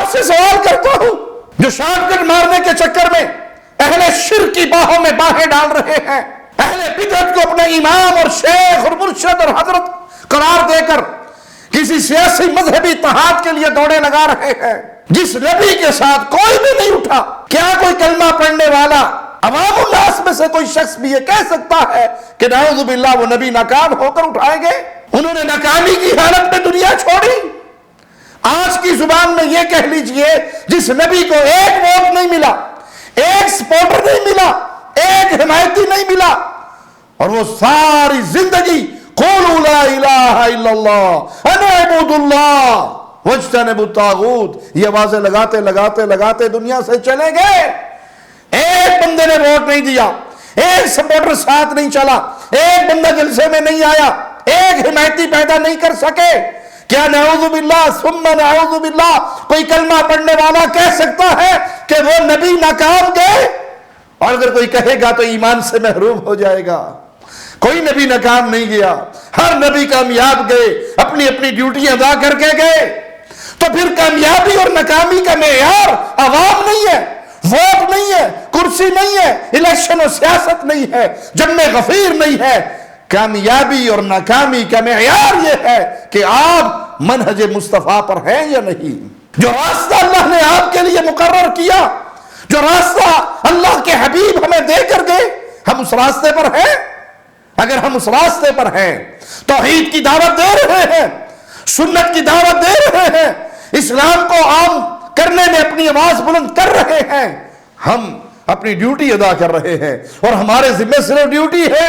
آپ سے سوال کرتا ہوں، جو شاٹ گن مارنے کے چکر میں اہل شرک کی باہوں میں باہیں ڈال رہے ہیں، اہل بدعت کو اپنا امام اور شیخ اور مرشد اور حضرت قرار دے کر کسی سیاسی مذہبی اتحاد کے لیے دوڑے لگا رہے ہیں، جس نبی کے ساتھ کوئی بھی نہیں اٹھا، کیا کوئی کلمہ پڑھنے والا عوام الناس میں سے کوئی شخص بھی یہ کہہ سکتا ہے کہ نعوذ باللہ وہ نبی ناکام ہو کر اٹھائے گئے؟ انہوں نے ناکامی کی حالت میں دنیا چھوڑی۔ آج کی زبان میں یہ کہہ لیجئے، جس نبی کو ایک ووٹ نہیں ملا، ایک سپورٹر نہیں ملا، ایک حمایتی نہیں ملا، اور وہ ساری زندگی قولوا لا الہ الا اللہ انا عبود اللہ واجتنبوا الطاغوت، یہ آوازیں لگاتے لگاتے لگاتے دنیا سے چلے گئے۔ ایک بندے نے ووٹ نہیں دیا، ایک سپورٹر ساتھ نہیں چلا، ایک بندہ جلسے میں نہیں آیا، ایک حمایتی پیدا نہیں کر سکے۔ کیا نعوذ باللہ ثم نعوذ باللہ کوئی کلمہ پڑھنے والا کہہ سکتا ہے کہ وہ نبی ناکام گئے؟ اور اگر کوئی کہے گا تو ایمان سے محروم ہو جائے گا۔ کوئی نبی ناکام نہیں گیا، ہر نبی کامیاب گئے، اپنی اپنی ڈیوٹی ادا کر کے گئے۔ تو پھر کامیابی اور ناکامی کا معیار عوام نہیں ہے، ووٹ نہیں ہے، کرسی نہیں ہے، الیکشن اور سیاست نہیں ہے، جم غفیر نہیں ہے۔ کامیابی اور ناکامی کا معیار یہ ہے کہ آپ منہج مصطفیٰ پر ہیں یا نہیں۔ جو راستہ اللہ نے آپ کے لیے مقرر کیا، جو راستہ اللہ کے حبیب ہمیں دے کر گئے، ہم اس راستے پر ہیں؟ اگر ہم اس راستے پر ہیں، توحید کی دعوت دے رہے ہیں، سنت کی دعوت دے رہے ہیں، اسلام کو عام کرنے میں اپنی آواز بلند کر رہے ہیں، ہم اپنی ڈیوٹی ادا کر رہے ہیں، اور ہمارے ذمہ صرف ڈیوٹی ہے